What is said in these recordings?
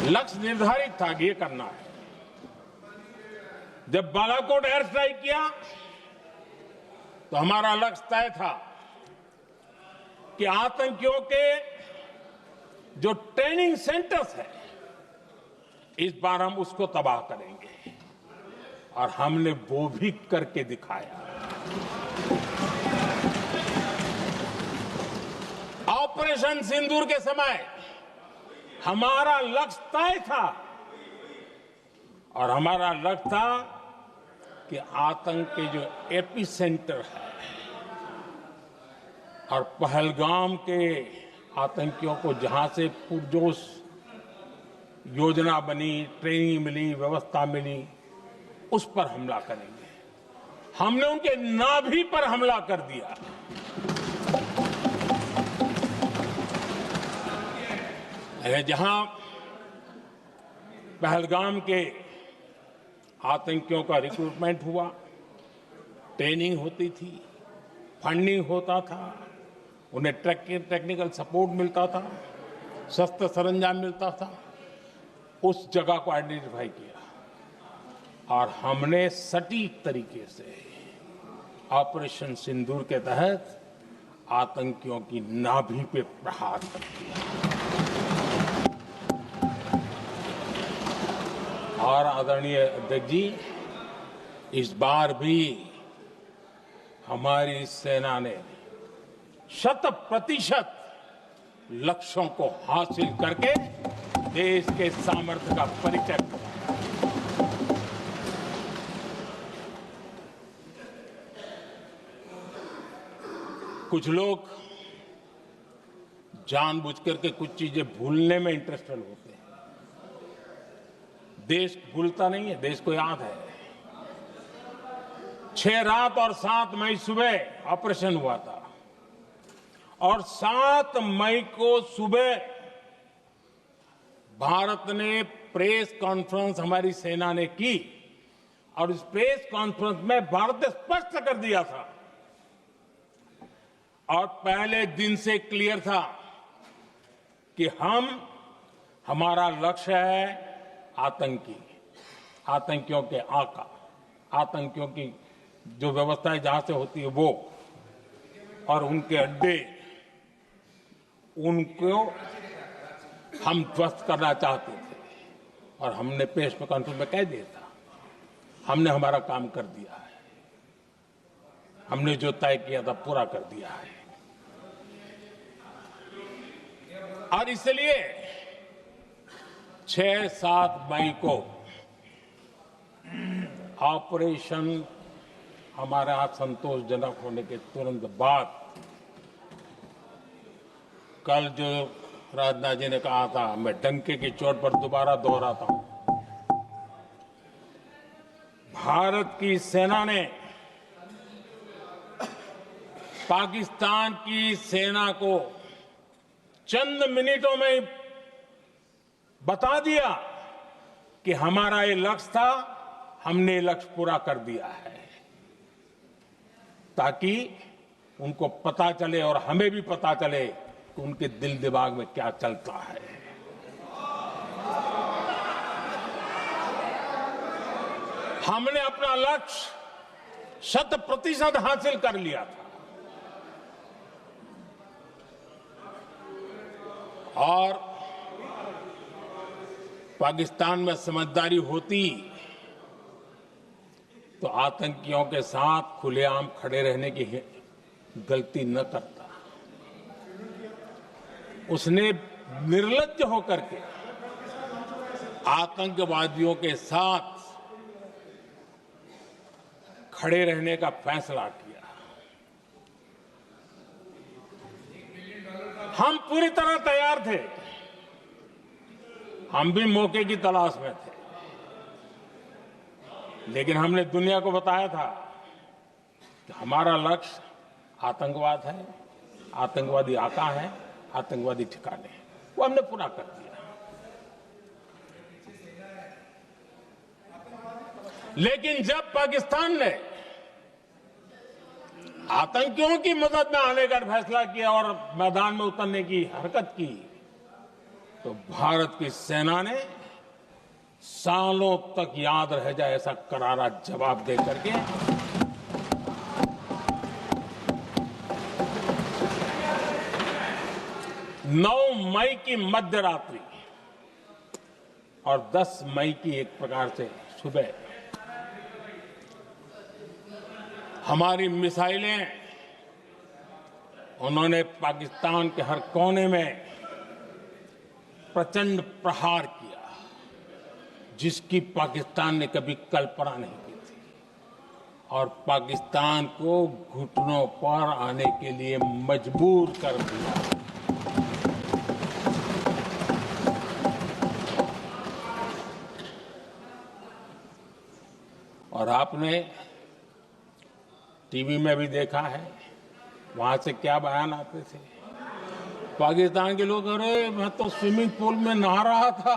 लक्ष्य निर्धारित था कि ये करना है। जब बालाकोट एयर स्ट्राइक किया तो हमारा लक्ष्य तय था कि आतंकियों के जो ट्रेनिंग सेंटर्स है इस बार हम उसको तबाह करेंगे, और हमने वो भी करके दिखाया। ऑपरेशन सिंदूर के समय हमारा लक्ष्य तय था, और हमारा लक्ष्य था कि आतंक के जो एपी सेंटर है और पहलगाम के आतंकियों को जहां से पुरजोश योजना बनी, ट्रेनिंग मिली, व्यवस्था मिली, उस पर हमला करेंगे। हमने उनके नाभि पर हमला कर दिया। जहां पहलगाम के आतंकियों का रिक्रूटमेंट हुआ, ट्रेनिंग होती थी, फंडिंग होता था, उन्हें टेक्निकल सपोर्ट मिलता था, शस्त्र सरंजाम मिलता था, उस जगह को आइडेंटिफाई किया और हमने सटीक तरीके से ऑपरेशन सिंदूर के तहत आतंकियों की नाभि पे प्रहार कर दिया। और आदरणीय अध्यक्ष जी, इस बार भी हमारी सेना ने 100% लक्ष्यों को हासिल करके देश के सामर्थ्य का परिचय दिया। कुछ लोग जानबूझ करके कुछ चीजें भूलने में इंटरेस्टेड होते हैं। देश भूलता नहीं है, देश को याद है। 6 रात और 7 मई सुबह ऑपरेशन हुआ था, और 7 मई को सुबह भारत ने प्रेस कॉन्फ्रेंस हमारी सेना ने की, और इस प्रेस कॉन्फ्रेंस में भारत ने स्पष्ट कर दिया था, और पहले दिन से क्लियर था कि हमारा लक्ष्य है आतंकियों के आका, आतंकियों की जो व्यवस्थाएं जहां से होती है वो, और उनके अड्डे, उनको हम ध्वस्त करना चाहते थे। और हमने प्रेस कॉन्फ्रेंस में कह दिया था, हमने हमारा काम कर दिया है, हमने जो तय किया था पूरा कर दिया है। और इसलिए 6-7 मई को ऑपरेशन हमारे यहां संतोषजनक होने के तुरंत बाद, कल जो राजनाथ जी ने कहा था, मैं डंके की चोट पर दोबारा दोहराता हूं, भारत की सेना ने पाकिस्तान की सेना को चंद मिनटों में बता दिया कि हमारा ये लक्ष्य था, हमने ये लक्ष्य पूरा कर दिया है, ताकि उनको पता चले और हमें भी पता चले कि उनके दिल दिमाग में क्या चलता है। हमने अपना लक्ष्य 100% हासिल कर लिया था, और पाकिस्तान में समझदारी होती तो आतंकियों के साथ खुलेआम खड़े रहने की गलती न करता। उसने निर्लज्ज होकर के आतंकवादियों के साथ खड़े रहने का फैसला किया। हम पूरी तरह तैयार थे, हम भी मौके की तलाश में थे, लेकिन हमने दुनिया को बताया था कि हमारा लक्ष्य आतंकवाद है, आतंकवादी आका है, आतंकवादी ठिकाने हैं। वो हमने पूरा कर दिया। लेकिन जब पाकिस्तान ने आतंकियों की मदद में आने का फैसला किया और मैदान में उतरने की हरकत की, तो भारत की सेना ने सालों तक याद रह जाए ऐसा करारा जवाब दे करके 9 मई की मध्यरात्रि और 10 मई की एक प्रकार से सुबह हमारी मिसाइलें उन्होंने पाकिस्तान के हर कोने में प्रचंड प्रहार किया जिसकी पाकिस्तान ने कभी कल्पना नहीं की थी और पाकिस्तान को घुटनों पर आने के लिए मजबूर कर दिया। और आपने टीवी में भी देखा है वहां से क्या बयान आते थे। पाकिस्तान के लोग, अरे मैं तो स्विमिंग पूल में नहा रहा था,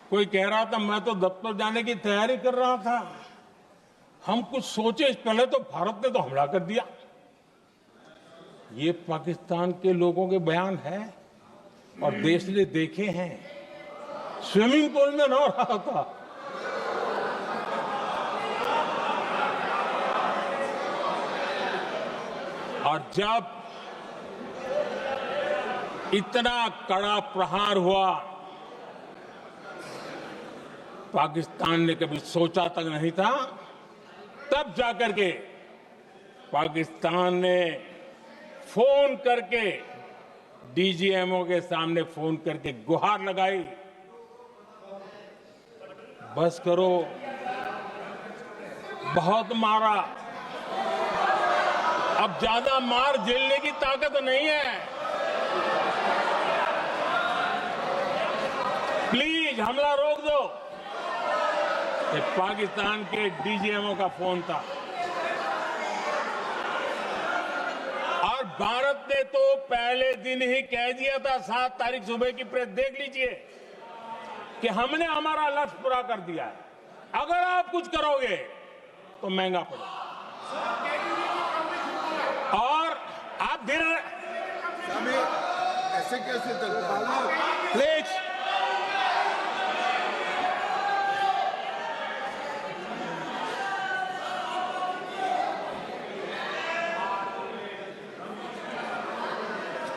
कोई कह रहा था मैं तो दफ्तर जाने की तैयारी कर रहा था। हम कुछ सोचे पहले तो भारत ने तो हमला कर दिया। ये पाकिस्तान के लोगों के बयान है और देश ने देखे हैं। स्विमिंग पूल में नहा रहा था। और जब इतना कड़ा प्रहार हुआ, पाकिस्तान ने कभी सोचा तक नहीं था, तब जाकर के पाकिस्तान ने फोन करके डीजीएमओ के सामने फोन करके गुहार लगाई, बस करो, बहुत मारा, अब ज्यादा मार झेलने की ताकत नहीं है, प्लीज हमला रोक दो। ये पाकिस्तान के डीजीएमओ का फोन था। और भारत ने तो पहले दिन ही कह दिया था, 7 तारीख सुबह की प्रेस देख लीजिए, कि हमने हमारा लक्ष्य पूरा कर दिया है, अगर आप कुछ करोगे तो महंगा पड़ेगा। और आप धीरे ऐसे कैसे चलता है? प्लीज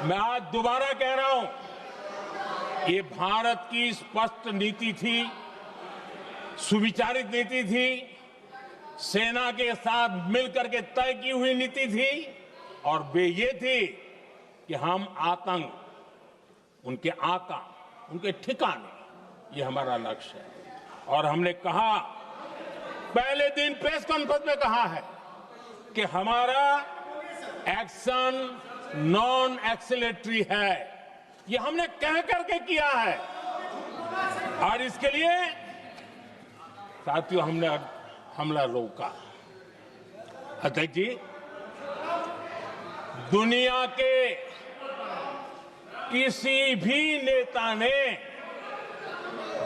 मैं आज दोबारा कह रहा हूं, ये भारत की स्पष्ट नीति थी, सुविचारित नीति थी, सेना के साथ मिलकर के तय की हुई नीति थी और वे ये थी कि हम आतंक, उनके आका, उनके ठिकाने, ये हमारा लक्ष्य है। और हमने कहा, पहले दिन प्रेस कॉन्फ्रेंस में कहा है कि हमारा एक्शन नॉन एक्सीलेटरी है, ये हमने कह करके किया है। और इसके लिए साथियों हमने हमला रोका। अध्यक्ष जी, दुनिया के किसी भी नेता ने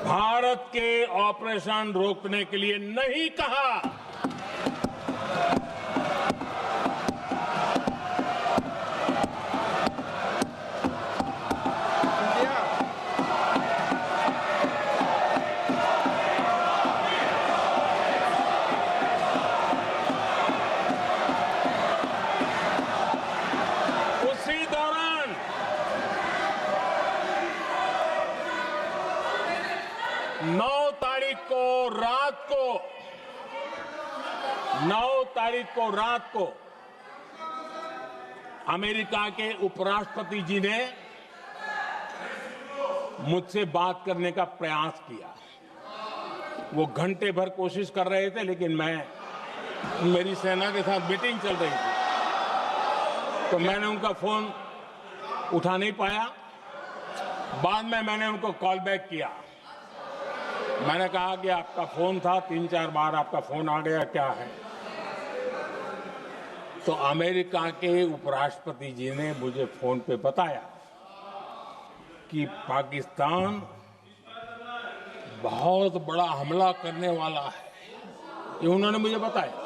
भारत के ऑपरेशन रोकने के लिए नहीं कहा। उसी दौरान 9 तारीख को रात को अमेरिका के उपराष्ट्रपति जी ने मुझसे बात करने का प्रयास किया। वो घंटे भर कोशिश कर रहे थे, लेकिन मेरी सेना के साथ मीटिंग चल रही थी, तो मैंने उनका फोन उठा नहीं पाया। बाद में मैंने उनको कॉल बैक किया। मैंने कहा कि आपका फोन था, 3-4 बार आपका फोन आ गया, क्या है? तो अमेरिका के उपराष्ट्रपति जी ने मुझे फोन पे बताया कि पाकिस्तान बहुत बड़ा हमला करने वाला है, ये उन्होंने मुझे बताया।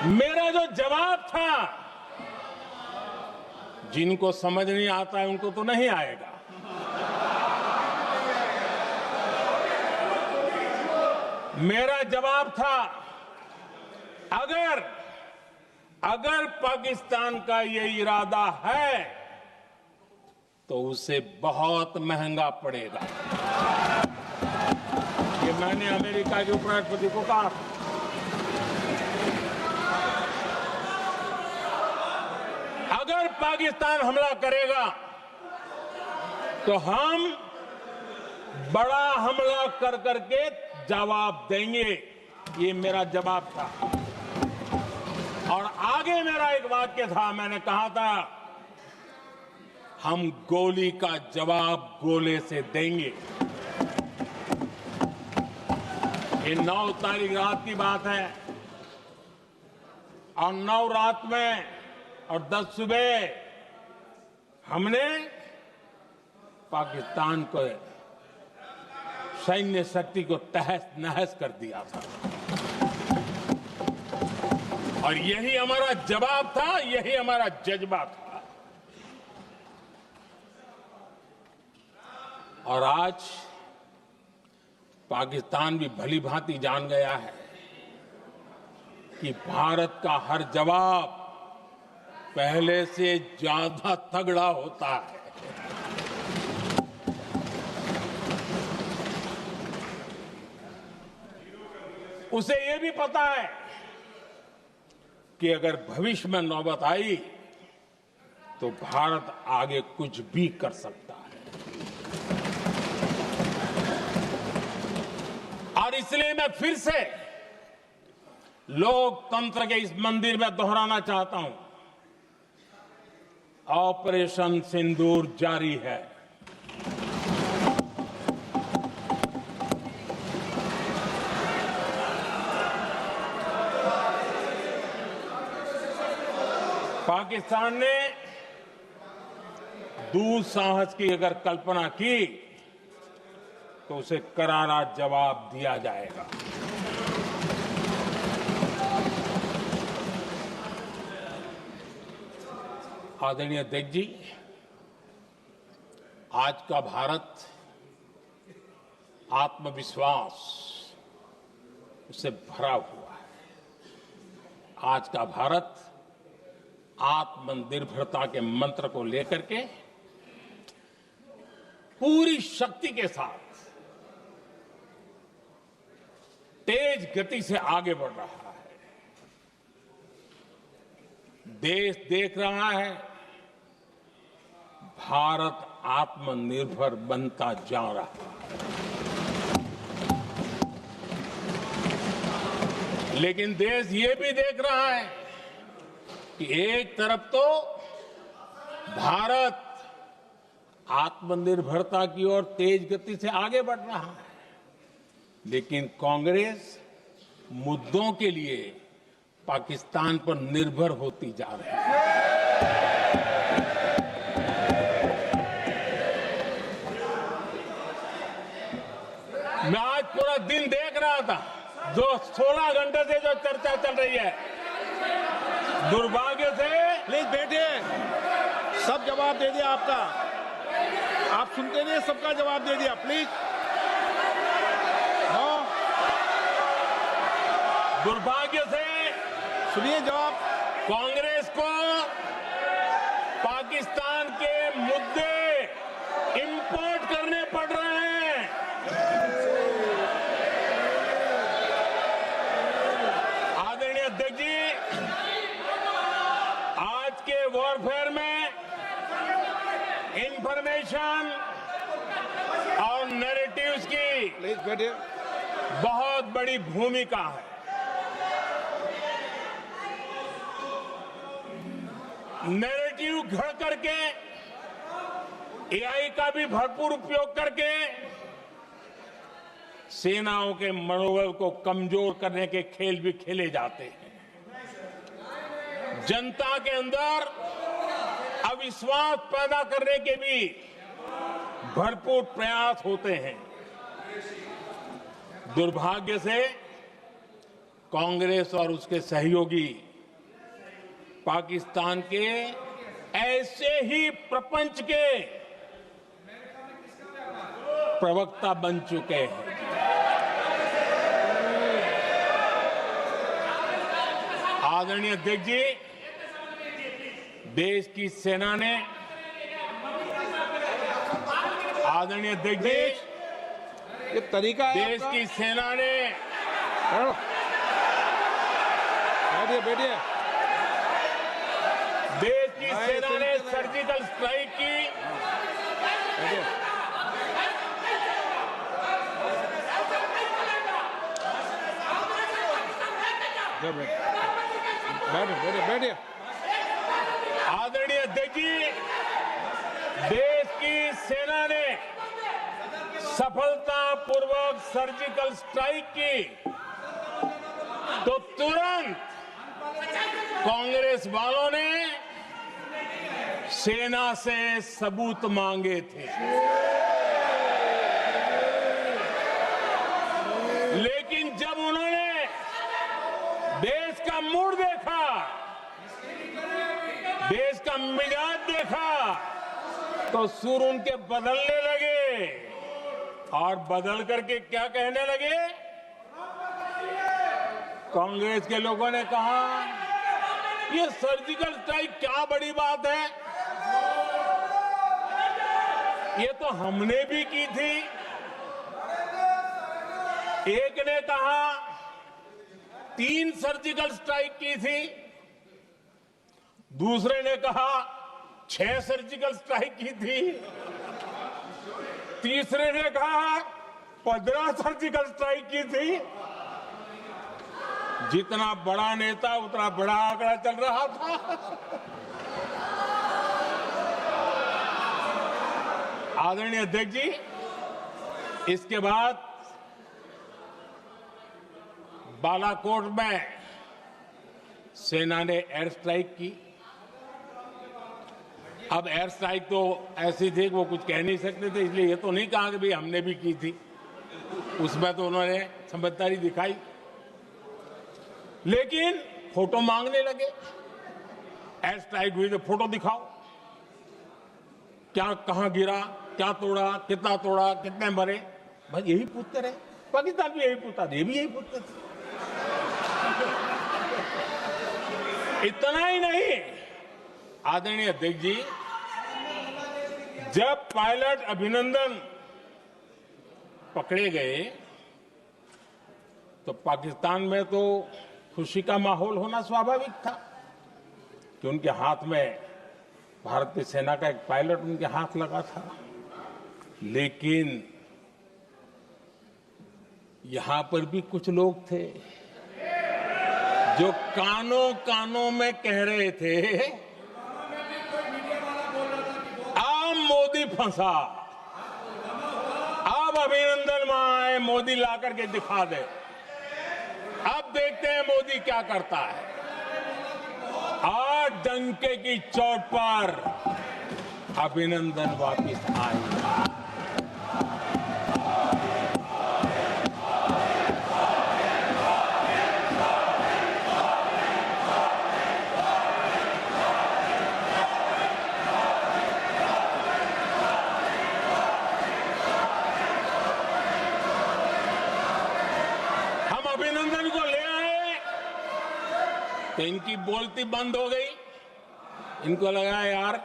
मेरा जो जवाब था, जिनको समझ नहीं आता है उनको तो नहीं आएगा, मेरा जवाब था, अगर पाकिस्तान का ये इरादा है तो उसे बहुत महंगा पड़ेगा। ये मैंने अमेरिका के उपराष्ट्रपति को कहा। अगर पाकिस्तान हमला करेगा तो हम बड़ा हमला कर करके जवाब देंगे। ये मेरा जवाब था। और आगे मेरा एक वाक्य था, मैंने कहा था, हम गोली का जवाब गोले से देंगे। ये 9 तारीख रात की बात है और 9 रात में और 10 सुबह हमने पाकिस्तान को सैन्य शक्ति को तहस नहस कर दिया था। और यही हमारा जवाब था, यही हमारा जज्बा था। और आज पाकिस्तान भी भली भांति जान गया है कि भारत का हर जवाब पहले से ज्यादा तगड़ा होता है। उसे यह भी पता है कि अगर भविष्य में नौबत आई तो भारत आगे कुछ भी कर सकता है। और इसलिए मैं फिर से लोकतंत्र के इस मंदिर में दोहराना चाहता हूं, ऑपरेशन सिंदूर जारी है। पाकिस्तान ने दुस्साहस की अगर कल्पना की तो उसे करारा जवाब दिया जाएगा। आदरणीय अध्यक्ष जी, आज का भारत आत्मविश्वास से भरा हुआ है। आज का भारत आत्मनिर्भरता के मंत्र को लेकर के पूरी शक्ति के साथ तेज गति से आगे बढ़ रहा है। देश देख रहा है भारत आत्मनिर्भर बनता जा रहा है। लेकिन देश ये भी देख रहा है कि एक तरफ तो भारत आत्मनिर्भरता की ओर तेज गति से आगे बढ़ रहा है, लेकिन कांग्रेस मुद्दों के लिए पाकिस्तान पर निर्भर होती जा रही है। मैं आज पूरा दिन देख रहा था, जो 16 घंटे से जो चर्चा चल रही है, दुर्भाग्य से। प्लीज बैठिए, सब जवाब दे दिया आपका। आप सुनते नहीं, सबका जवाब दे दिया। प्लीज दुर्भाग्य से सुनिए जवाब। कांग्रेस को पाकिस्तान के मुद्दे इंपोर्ट करने पड़ रहे हैं। आदरणीय अध्यक्ष जी, आज के वॉरफेयर में इंफॉर्मेशन और नैरेटिव्स की प्लीज बैठिए। बहुत बड़ी भूमिका है। नैरेटिव घड़ करके, एआई का भी भरपूर उपयोग करके सेनाओं के मनोबल को कमजोर करने के खेल भी खेले जाते हैं। जनता के अंदर अविश्वास पैदा करने के भी भरपूर प्रयास होते हैं। दुर्भाग्य से कांग्रेस और उसके सहयोगी पाकिस्तान के ऐसे ही प्रपंच के प्रवक्ता बन चुके हैं। आदरणीय अध्यक्ष जी, देश की सेना ने आदरणीय अध्यक्ष जी, ये तरीका है देश आपका? की सेना ने बैठिए बैठिए। देश की भाई, सेना ने सुनते रहे। सर्जिकल स्ट्राइक की बैठिए। जब बैठिए बैठिए बैठिए। आदरणीय अध्यक्ष जी, देश की सेना ने सफलतापूर्वक सर्जिकल स्ट्राइक की तो तुरंत कांग्रेस वालों ने सेना से सबूत मांगे थे, लेकिन जब उन्होंने देश का मूड देखा, देश का मिजाज देखा, तो सुर उनके बदलने लगे और बदल करके क्या कहने लगे? कांग्रेस के लोगों ने कहा, ये सर्जिकल स्ट्राइक क्या बड़ी बात है, ये तो हमने भी की थी। एक ने कहा 3 सर्जिकल स्ट्राइक की थी, दूसरे ने कहा 6 सर्जिकल स्ट्राइक की थी, तीसरे ने कहा 15 सर्जिकल स्ट्राइक की थी। जितना बड़ा नेता उतना बड़ा आंकड़ा चल रहा था। आदरणीय अध्यक्ष जी, इसके बाद बालाकोट में सेना ने एयर स्ट्राइक की। अब एयर स्ट्राइक तो ऐसी थी कि वो कुछ कह नहीं सकते थे, इसलिए ये तो नहीं कहा कि भाई हमने भी की थी। उसमें तो उन्होंने समझदारी दिखाई, लेकिन फोटो मांगने लगे। एयर स्ट्राइक हुई तो फोटो दिखाओ, क्या कहां गिरा, क्या तोड़ा, कितने मरे, बस यही पूछते रहे। पाकिस्तान भी यही पूछता था, ये भी यही पूछते थे। इतना ही नहीं, आदरणीय अध्यक्ष जी, जब पायलट अभिनंदन पकड़े गए तो पाकिस्तान में तो खुशी का माहौल होना स्वाभाविक था कि उनके हाथ में भारतीय सेना का एक पायलट उनके हाथ लगा था। लेकिन यहां पर भी कुछ लोग थे जो कानों कानों में कह रहे थे, अब मोदी फंसा, अब अभिनंदन माए मोदी ला करके दिखा दे, अब देखते हैं मोदी क्या करता है। आज डंके की चोट पर अभिनंदन वापिस आए। अभिनंदन को ले आए तो इनकी बोलती बंद हो गई। इनको लगा यार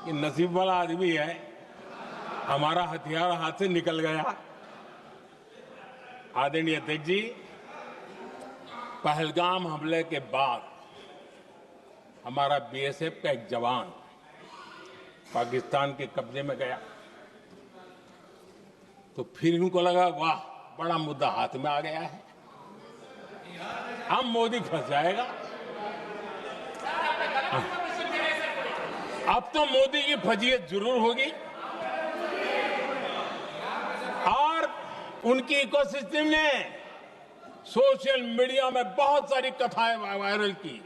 ये नसीब वाला आदमी है, हमारा हथियार हाथ से निकल गया। आदरणीय अध्यक्ष जी, पहलगाम हमले के बाद हमारा बीएसएफ का एक जवान पाकिस्तान के कब्जे में गया तो फिर इनको लगा वाह बड़ा मुद्दा हाथ में आ गया है, अब मोदी फंस जाएगा। अब तो मोदी की फजीयत जरूर होगी और उनकी इकोसिस्टम ने सोशल मीडिया में बहुत सारी कथाएं वायरल की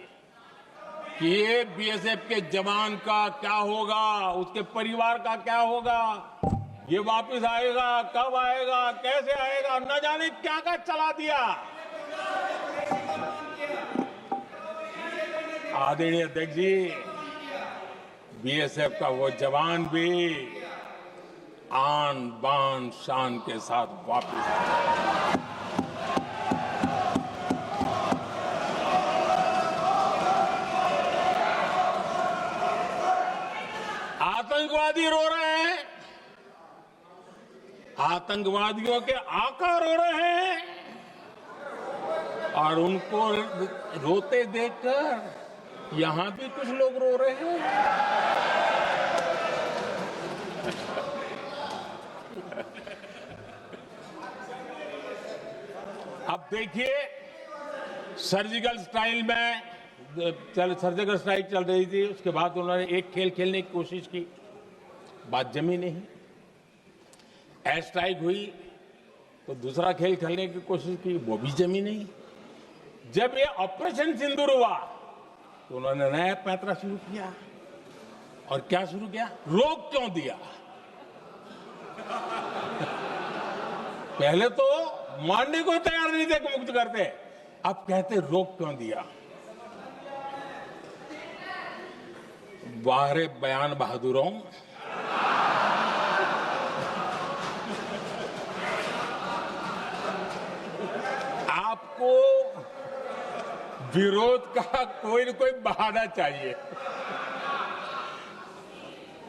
कि ये बीएसएफ के जवान का क्या होगा, उसके परिवार का क्या होगा, ये वापस आएगा, कब आएगा, कैसे आएगा, न जाने क्या क्या चला दिया। आदरणीय अध्यक्ष जी, बीएसएफ का वो जवान भी आन बान शान के साथ वापस आया। आतंकवादी रो रहे हैं, आतंकवादियों के आका रो रहे हैं, और उनको रोते देखकर यहां भी कुछ लोग रो रहे हैं। अब देखिए, सर्जिकल स्ट्राइक चल रही थी, उसके बाद उन्होंने एक खेल खेलने की कोशिश की, बात जमी नहीं। एयर स्ट्राइक हुई तो दूसरा खेल खेलने की कोशिश की, वो भी जमी नहीं। जब ये ऑपरेशन सिंदूर हुआ तो उन्होंने नया पैंतरा शुरू किया, और क्या शुरू किया? रोक क्यों दिया? पहले तो मानने को तैयार नहीं थे कि मुक्त करते, अब कहते रोक क्यों दिया? वाह रे बयान बहादुरों, आपको विरोध का कोई न कोई बहाना चाहिए,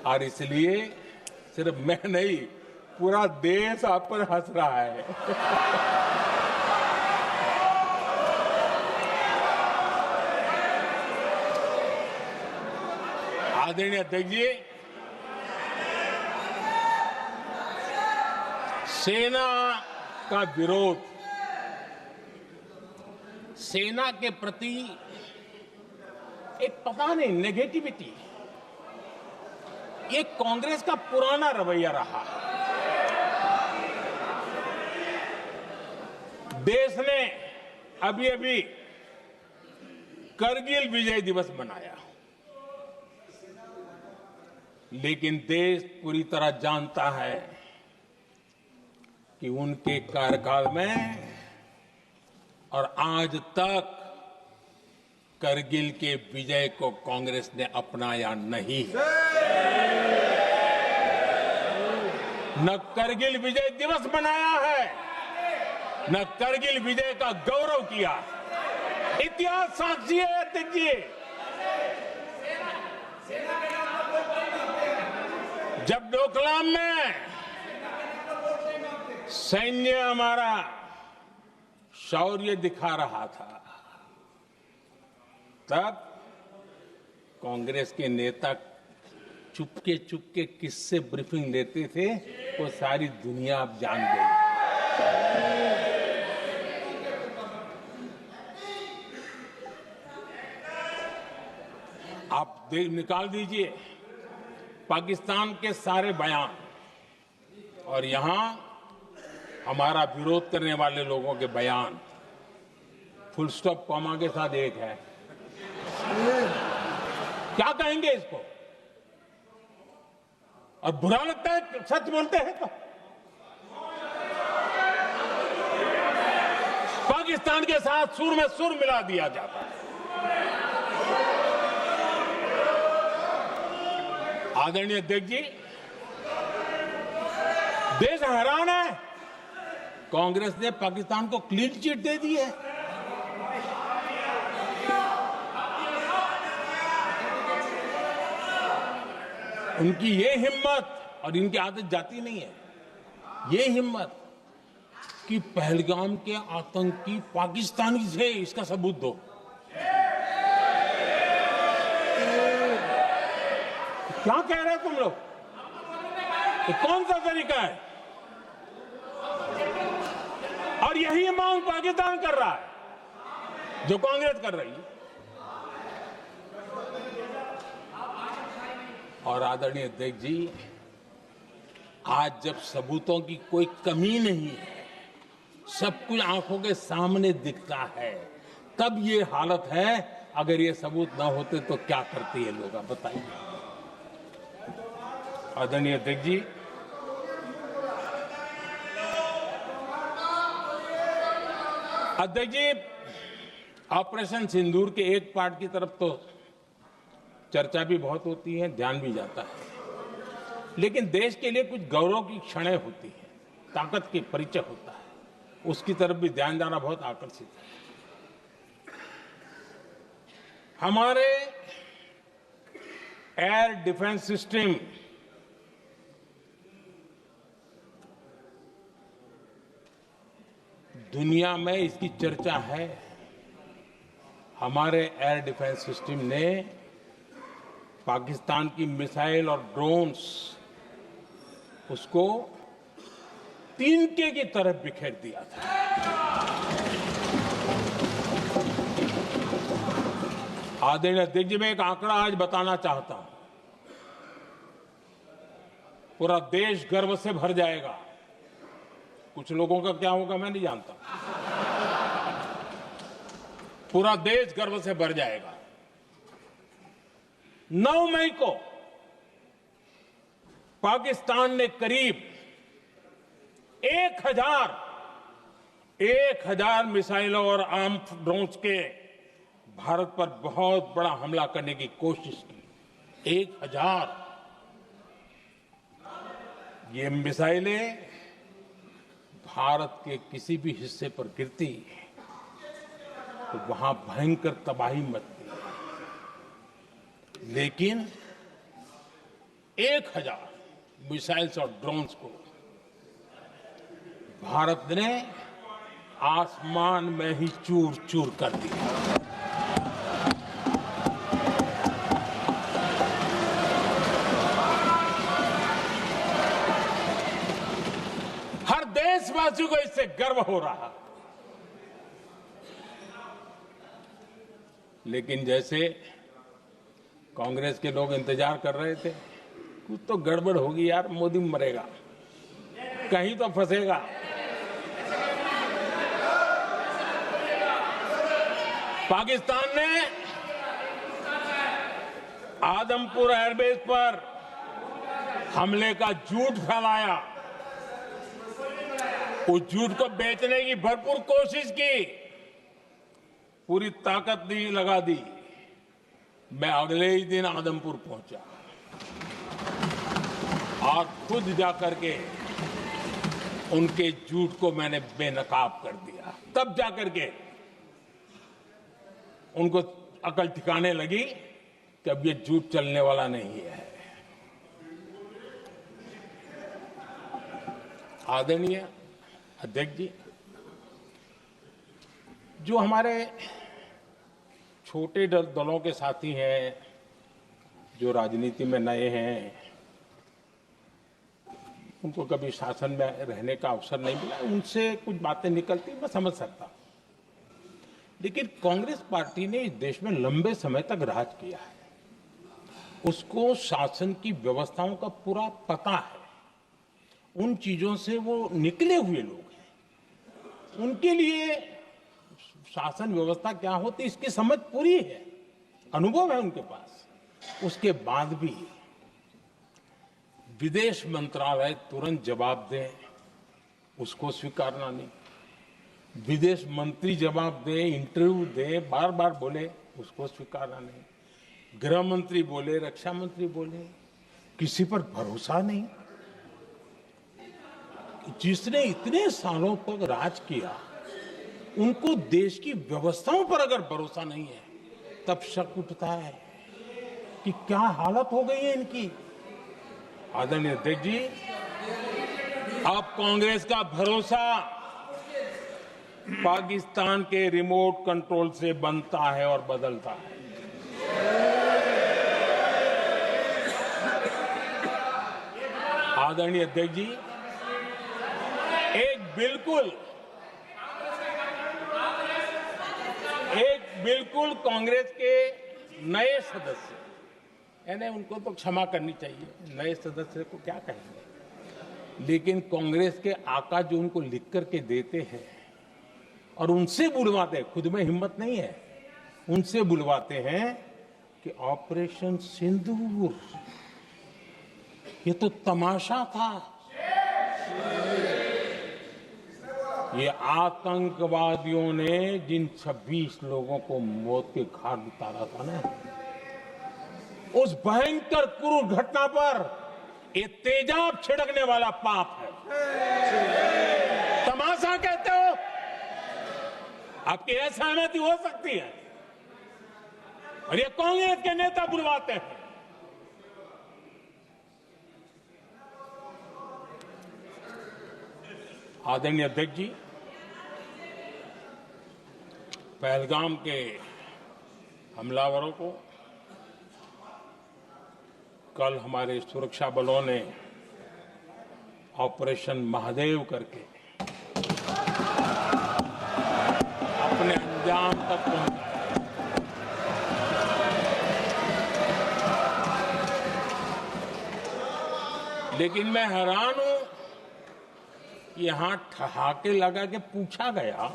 और इसलिए सिर्फ मैं नहीं, पूरा देश आप पर हंस रहा है। आदरणीय अध्यक्ष जी, सेना का विरोध, सेना के प्रति एक पता नहीं नेगेटिविटी, ये कांग्रेस का पुराना रवैया रहा है। देश ने अभी अभी करगिल विजय दिवस मनाया, लेकिन देश पूरी तरह जानता है कि उनके कार्यकाल में और आज तक करगिल के विजय को कांग्रेस ने अपनाया नहीं है। न करगिल विजय दिवस मनाया है, न करगिल विजय का गौरव किया। इतिहास साक्षी है अध्यक्ष जी। जब डोकलाम में सैन्य हमारा शौर्य दिखा रहा था, तब कांग्रेस के नेता चुपके चुपके किससे ब्रीफिंग लेते थे, वो सारी दुनिया अब जान गई। आप निकाल दीजिए पाकिस्तान के सारे बयान, और यहां हमारा विरोध करने वाले लोगों के बयान फुल स्टॉप कॉमा के साथ एक है। क्या कहेंगे इसको? और बुरा लगता है सच बोलते हैं तो। पाकिस्तान के साथ सुर में सुर मिला दिया जाता है। आदरणीय अध्यक्ष जी, देश हैरान है, कांग्रेस ने पाकिस्तान को क्लीन चिट दे दी है। उनकी ये हिम्मत, और इनकी आदत जाती नहीं है, ये हिम्मत कि पहलगाम के आतंकी पाकिस्तानी थे, इसका सबूत दो। क्या कह रहे हो तुम लोग? ये कौन सा तरीका है? और यही मांग पाकिस्तान कर रहा है जो कांग्रेस कर रही है। और आदरणीय अध्यक्ष जी, आज जब सबूतों की कोई कमी नहीं है, सब कुछ आंखों के सामने दिखता है, तब ये हालत है। अगर ये सबूत ना होते तो क्या करते ये लोग, आप बताइए। आदरणीय अध्यक्ष जी, ऑपरेशन सिंदूर के एक पार्ट की तरफ तो चर्चा भी बहुत होती है, ध्यान भी जाता है, लेकिन देश के लिए कुछ गौरव की क्षणें होती हैं, ताकत के परिचय होता है, उसकी तरफ भी ध्यान जाना बहुत आकर्षित है। हमारे एयर डिफेंस सिस्टम दुनिया में इसकी चर्चा है। हमारे एयर डिफेंस सिस्टम ने पाकिस्तान की मिसाइल और ड्रोन्स उसको तिनके की तरफ बिखेर दिया था। आदरणीय अध्यक्ष जी, मैं एक आंकड़ा आज बताना चाहता हूं, पूरा देश गर्व से भर जाएगा। कुछ लोगों का क्या होगा मैं नहीं जानता, पूरा देश गर्व से भर जाएगा। 9 मई को पाकिस्तान ने करीब 1000 मिसाइलों और आर्म्ड ड्रोन्स के भारत पर बहुत बड़ा हमला करने की कोशिश की। 1000 ये मिसाइलें भारत के किसी भी हिस्से पर गिरती तो वहां भयंकर तबाही मचती, लेकिन 1000 मिसाइल्स और ड्रोन्स को भारत ने आसमान में ही चूर चूर कर दिया। हर देशवासी को इससे गर्व हो रहा। लेकिन जैसे कांग्रेस के लोग इंतजार कर रहे थे, कुछ तो गड़बड़ होगी यार, मोदी मरेगा, कहीं तो फंसेगा। पाकिस्तान ने आदमपुर एयरबेस पर हमले का झूठ फैलाया, उस झूठ को बेचने की भरपूर कोशिश की, पूरी ताकत दी लगा दी। मैं अगले ही दिन आदमपुर पहुंचा और खुद जाकर के उनके झूठ को मैंने बेनकाब कर दिया। तब जाकर के उनको अकल ठिकाने लगी कि अब ये झूठ चलने वाला नहीं है। आदरणीय अध्यक्ष जी, जो हमारे छोटे दलों के साथी हैं, जो राजनीति में नए हैं, उनको कभी शासन में रहने का अवसर नहीं मिला, उनसे कुछ बातें निकलती मैं समझ सकता हूं। लेकिन कांग्रेस पार्टी ने इस देश में लंबे समय तक राज किया है, उसको शासन की व्यवस्थाओं का पूरा पता है, उन चीजों से वो निकले हुए लोग हैं, उनके लिए शासन व्यवस्था क्या होती इसकी समझ पूरी है, अनुभव है उनके पास। उसके बाद भी विदेश मंत्रालय तुरंत जवाब दे, उसको स्वीकारना नहीं। विदेश मंत्री जवाब दे, इंटरव्यू दे, बार बार बोले, उसको स्वीकारना नहीं। गृह मंत्री बोले, रक्षा मंत्री बोले, किसी पर भरोसा नहीं। जिसने इतने सालों तक राज किया, उनको देश की व्यवस्थाओं पर अगर भरोसा नहीं है, तब शक उठता है कि क्या हालत हो गई है इनकी। आदरणीय अध्यक्ष जी, अब कांग्रेस का भरोसा पाकिस्तान के रिमोट कंट्रोल से बनता है और बदलता है। आदरणीय अध्यक्ष जी, एक बिल्कुल कांग्रेस के नए सदस्य, यानी उनको तो क्षमा करनी चाहिए, नए सदस्य को क्या कहेंगे, लेकिन कांग्रेस के आका जो उनको लिख करके देते हैं और उनसे बुलवाते हैं, खुद में हिम्मत नहीं है, उनसे बुलवाते हैं कि ऑपरेशन सिंदूर ये तो तमाशा था, ये आतंकवादियों ने जिन 26 लोगों को मौत के घाट उतारा था ना, उस भयंकर क्रूर घटना पर ये तेजाब छिड़कने वाला पाप है। तमाशा कहते हो? आपकी असहमति हो सकती है, और ये कांग्रेस के नेता बुलवाते हैं। आदरणीय अध्यक्ष जी, पहलगाम के हमलावरों को कल हमारे सुरक्षा बलों ने ऑपरेशन महादेव करके अपने अंजाम तक पहुंचाया। लेकिन मैं हैरान हूं कि यहां ठहाके लगा के पूछा गया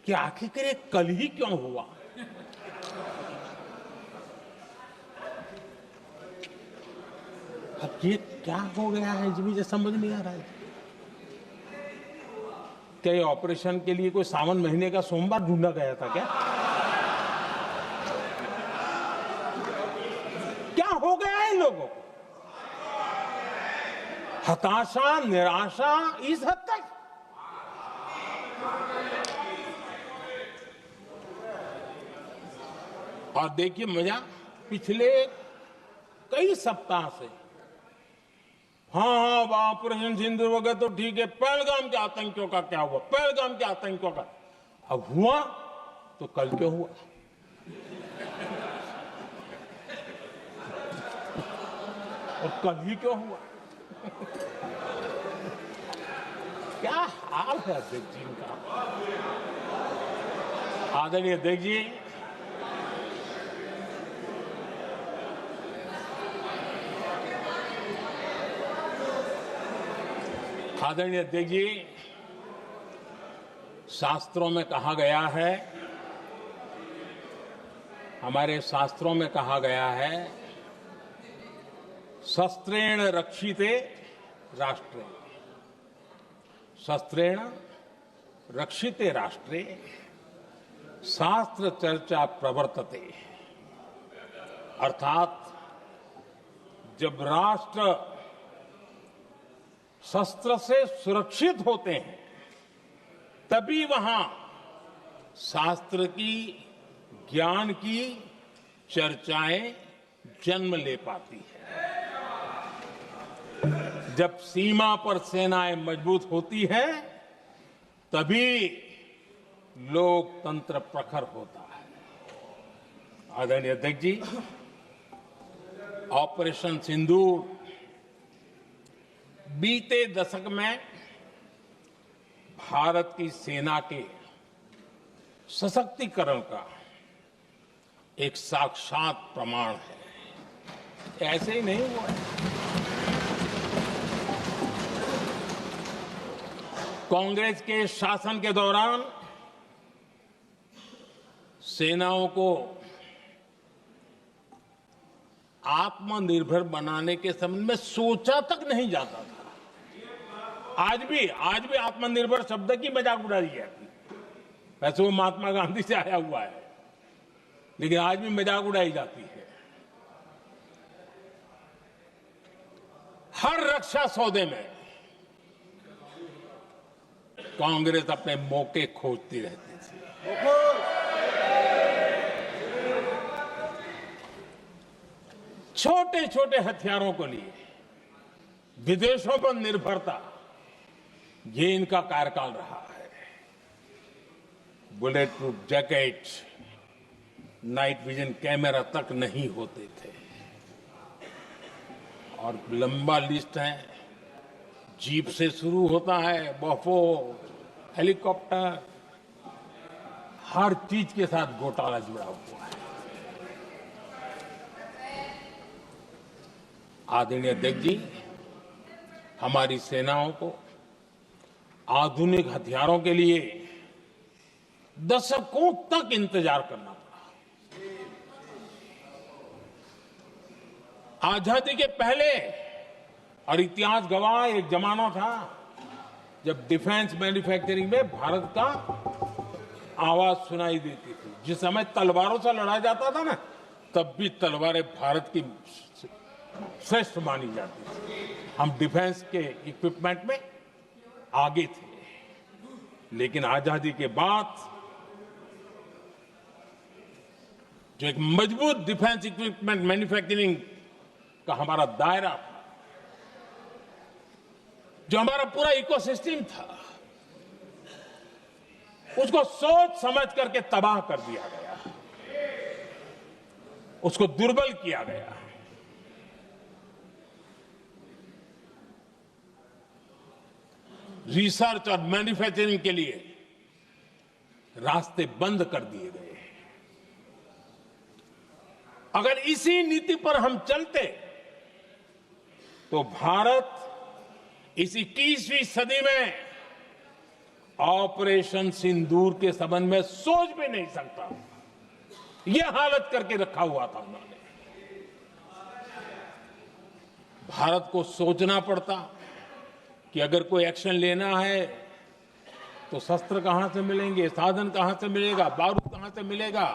कि आखिर ये कल ही क्यों हुआ। अब ये क्या हो गया है मुझे समझ नहीं आ रहा है। क्या ये ऑपरेशन के लिए कोई सावन महीने का सोमवार ढूंढा गया था क्या? क्या हो गया है इन लोगों को? हताशा, निराशा इस हद तक। और देखिए मजा, पिछले कई सप्ताह से हाँ ऑपरेशन सिंदूर हो गया तो ठीक है, पहलगाम के आतंकियों का क्या हुआ, पहलगाम के आतंकियों का अब हुआ तो कल क्यों हुआ? और कल ही क्यों हुआ? क्या हाल है अध्यक्ष जी का। आदरणीय अध्यक्ष जी, आदरणीय अध्यक्ष जी, शास्त्रों में कहा गया है, हमारे शास्त्रों में कहा गया है, शस्त्रेण रक्षिते राष्ट्रे, शस्त्रेण रक्षिते राष्ट्रे शास्त्र चर्चा प्रवर्तते। अर्थात जब राष्ट्र शस्त्र से सुरक्षित होते हैं तभी वहां शास्त्र की, ज्ञान की चर्चाएं जन्म ले पाती है। जब सीमा पर सेनाएं मजबूत होती है तभी लोकतंत्र प्रखर होता है। आदरणीय अध्यक्ष जी, ऑपरेशन सिंदूर बीते दशक में भारत की सेना के सशक्तिकरण का एक साक्षात प्रमाण है। ऐसे ही नहीं हुआ है। कांग्रेस के शासन के दौरान सेनाओं को आत्मनिर्भर बनाने के संबंध में सोचा तक नहीं जाता था। आज भी आत्मनिर्भर शब्द की मजाक उड़ाई जाती है। वैसे वो महात्मा गांधी से आया हुआ है, लेकिन आज भी मजाक उड़ाई जाती है। हर रक्षा सौदे में कांग्रेस अपने मौके खोजती रहती थी। छोटे छोटे हथियारों को लिए विदेशों पर निर्भरता, ये इनका कार्यकाल रहा है। Bullet proof jacket, night vision camera तक नहीं होते थे। और लंबा लिस्ट है, जीप से शुरू होता है, बफो, हेलीकॉप्टर, हर चीज के साथ घोटाला जुड़ा हुआ है। आदरणीय अध्यक्ष जी, हमारी सेनाओं को आधुनिक हथियारों के लिए दशकों तक इंतजार करना पड़ा। आजादी के पहले, और इतिहास गवाह, एक जमाना था जब डिफेंस मैन्युफैक्चरिंग में भारत का आवाज सुनाई देती थी। जिस समय तलवारों से लड़ा जाता था ना, तब भी तलवारें भारत की श्रेष्ठ मानी जाती थी। हम डिफेंस के इक्विपमेंट में आगे थे। लेकिन आजादी के बाद जो एक मजबूत डिफेंस इक्विपमेंट मैन्युफैक्चरिंग का हमारा दायरा था, जो हमारा पूरा इकोसिस्टम था, उसको सोच समझ करके तबाह कर दिया गया, उसको दुर्बल किया गया। रिसर्च और मैन्युफैक्चरिंग के लिए रास्ते बंद कर दिए गए। अगर इसी नीति पर हम चलते तो भारत इस 21वीं सदी में ऑपरेशन सिंदूर के संबंध में सोच भी नहीं सकता। यह हालत करके रखा हुआ था उन्होंने। भारत को सोचना पड़ता कि अगर कोई एक्शन लेना है तो शस्त्र कहां से मिलेंगे, साधन कहां से मिलेगा, बारूद कहां से मिलेगा,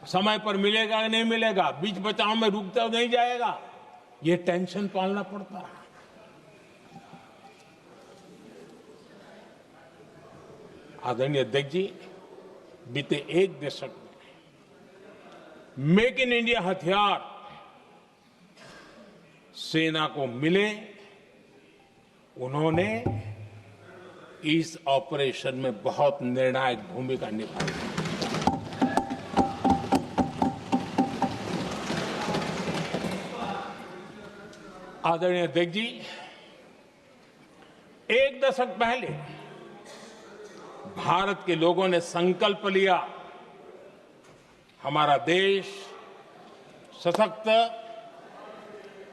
समय पर मिलेगा या नहीं मिलेगा, बीच बचाव में रुकता नहीं जाएगा, ये टेंशन पालना पड़ता है। आदरणीय अध्यक्ष जी, बीते एक दशक में मेक इन इंडिया हथियार सेना को मिले, उन्होंने इस ऑपरेशन में बहुत निर्णायक भूमिका निभाई। आदरणीय अध्यक्ष जी, एक दशक पहले भारत के लोगों ने संकल्प लिया, हमारा देश सशक्त,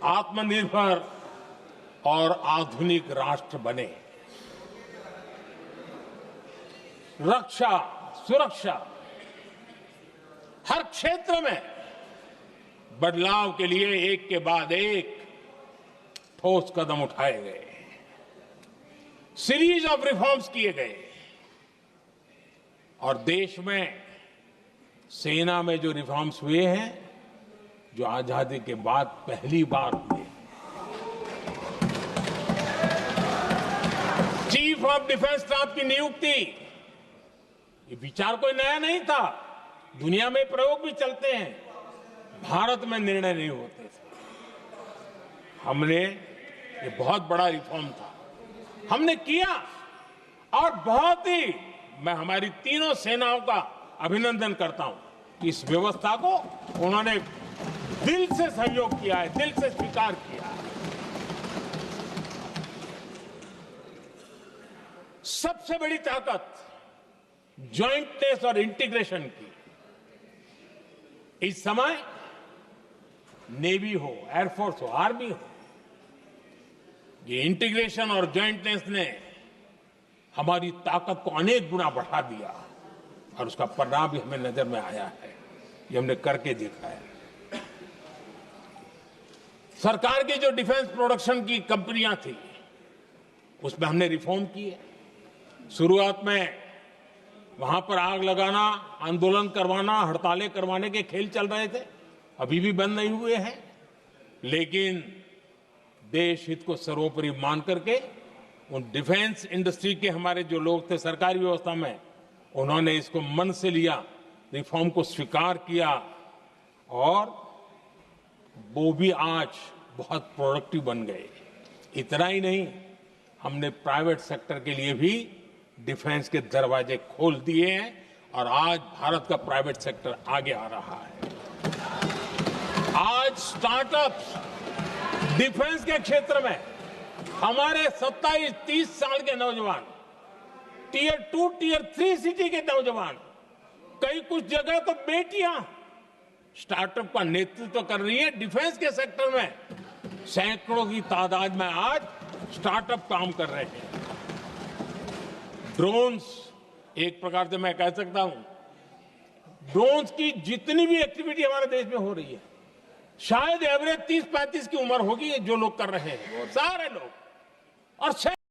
आत्मनिर्भर और आधुनिक राष्ट्र बने। रक्षा, सुरक्षा, हर क्षेत्र में बदलाव के लिए एक के बाद एक ठोस कदम उठाए गए, सीरीज ऑफ रिफॉर्म्स किए गए और देश में सेना में जो रिफॉर्म्स हुए हैं, जो आजादी के बाद पहली बार हुए। चीफ ऑफ डिफेंस स्टाफ की नियुक्ति, ये विचार कोई नया नहीं था, दुनिया में प्रयोग भी चलते हैं, भारत में निर्णय नहीं होते थे। हमने, ये बहुत बड़ा रिफॉर्म था, हमने किया और बहुत ही, मैं हमारी तीनों सेनाओं का अभिनंदन करता हूं कि इस व्यवस्था को उन्होंने दिल से सहयोग किया है, दिल से स्वीकार किया है। सबसे बड़ी ताकत ज्वाइंटनेस और इंटीग्रेशन की इस समय नेवी हो, एयरफोर्स हो, आर्मी हो, ये इंटीग्रेशन और ज्वाइंटनेस ने हमारी ताकत को अनेक गुना बढ़ा दिया और उसका परिणाम भी हमें नजर में आया है, ये हमने करके देखा है। सरकार की जो डिफेंस प्रोडक्शन की कंपनियां थी, उसमें हमने रिफॉर्म किए। शुरुआत में वहां पर आग लगाना, आंदोलन करवाना, हड़तालें करवाने के खेल चल रहे थे, अभी भी बंद नहीं हुए हैं, लेकिन देश हित को सर्वोपरि मान करके उन डिफेंस इंडस्ट्री के हमारे जो लोग थे सरकारी व्यवस्था में, उन्होंने इसको मन से लिया, रिफॉर्म को स्वीकार किया और वो भी आज बहुत प्रोडक्टिव बन गए। इतना ही नहीं, हमने प्राइवेट सेक्टर के लिए भी डिफेंस के दरवाजे खोल दिए हैं और आज भारत का प्राइवेट सेक्टर आगे आ रहा है। आज स्टार्टअप्स डिफेंस के क्षेत्र में हमारे 27-30 साल के नौजवान, टियर 2, टियर 3 सिटी के नौजवान, कई कुछ जगह तो बेटियां स्टार्टअप का नेतृत्व कर रही है। डिफेंस के सेक्टर में सैकड़ों की तादाद में आज स्टार्टअप काम कर रहे हैं। ड्रोन्स, एक प्रकार से मैं कह सकता हूं, ड्रोन्स की जितनी भी एक्टिविटी हमारे देश में हो रही है, शायद एवरेज 30-35 की उम्र होगी जो लोग कर रहे हैं, वो सारे लोग, और